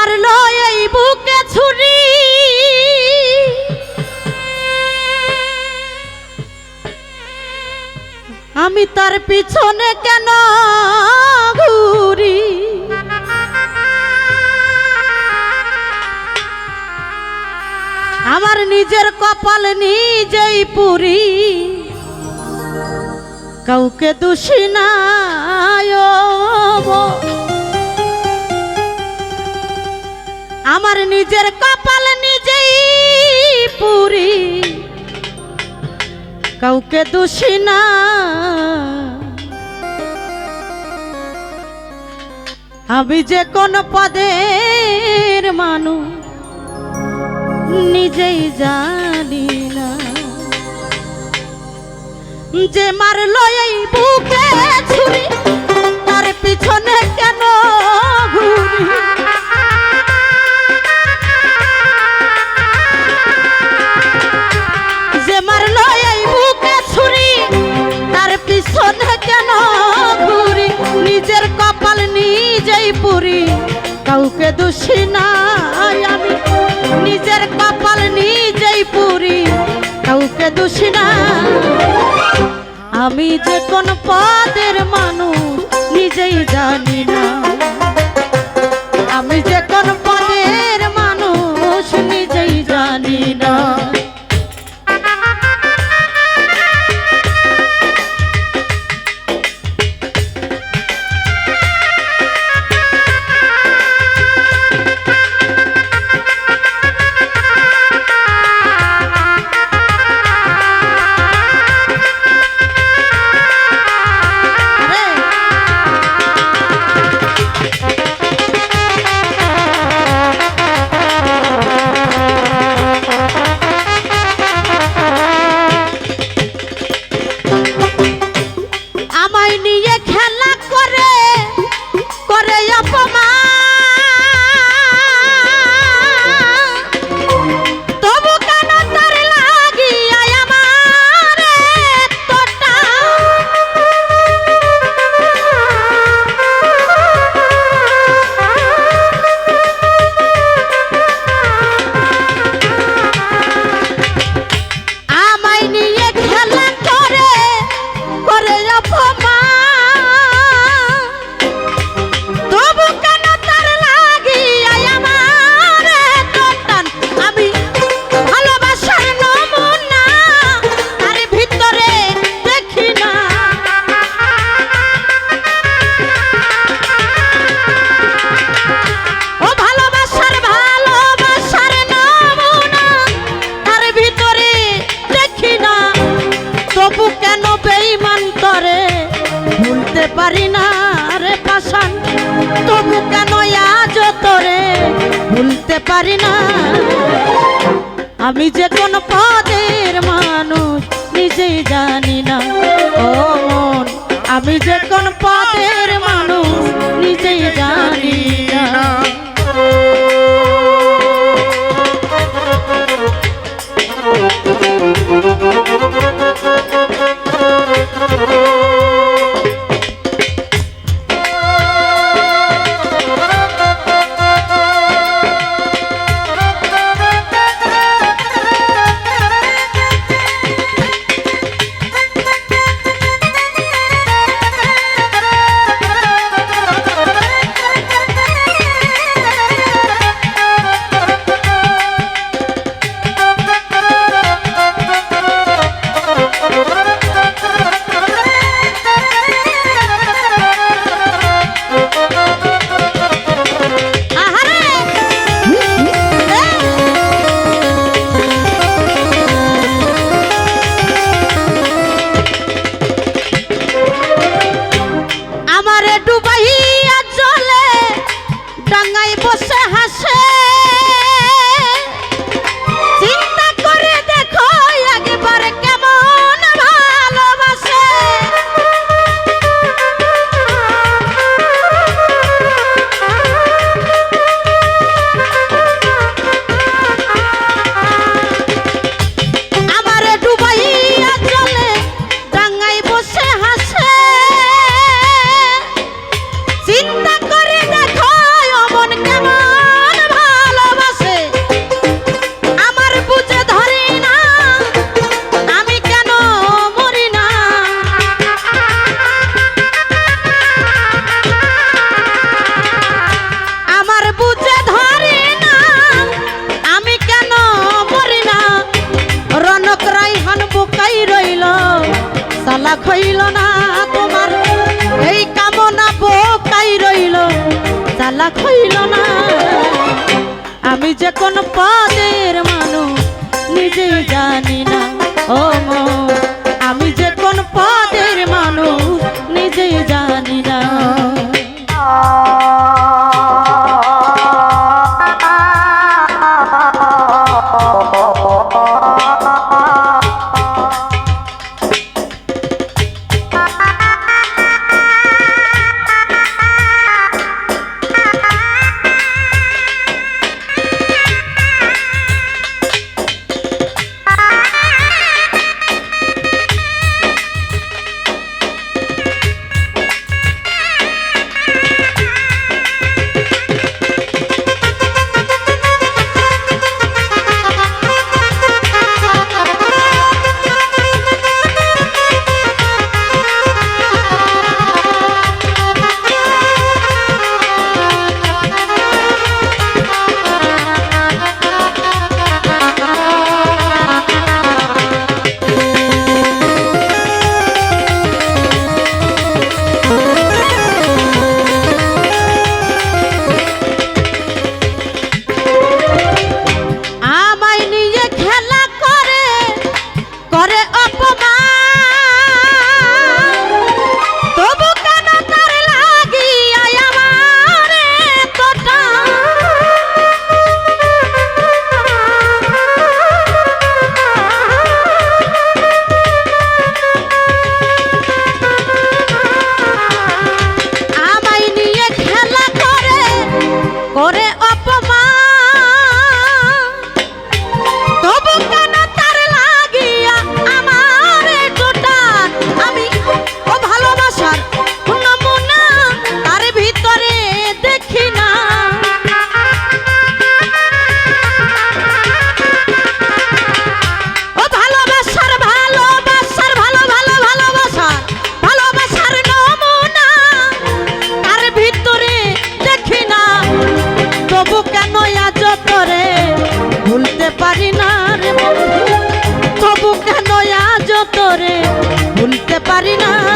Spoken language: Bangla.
মারলো এই বুকে ছুরি, আমি তার পিছনে কেন ঘুরি। আমার নিজের কপাল নিজেই পুরি, কাউকে দোষী না। আমার নিজের কপাল নিজেই পুরি, কাউকে দোষী না। আমি যে কোন পদের মানুষ নিজেই জানি না। যে মারলো এই বুকে ছুরি, তার পিছনে কেন ঘুরি। যে মারলো এই বুকে ছুরি, তার পিছনে কেন ঘুরি। নিজের কপাল নিজেই পুরি, কাউকে দোষী নাই। আমি নিজের কপাল নিজেই পুরি, কাউকে দোষী না। আমি যে কোন পদের মানুষ নিজেই জানি না। আমি যে কোন পদের মানুষ নিজেই জানি না। পারি না রে পাশান, তবু কেন আজ তোরে ভুলতে পারি না। আমি যে কোন পদের মানুষ নিজেই জানি না। ও মন, আমি যে কোন পদের মানুষ নিজেই জানি না। আমি যে কোন পদের মানুষ নিজেই জানি না। ও মন আমি যে কোন পদের মানুষ নিজেই জানি না। ভুলতে পারি না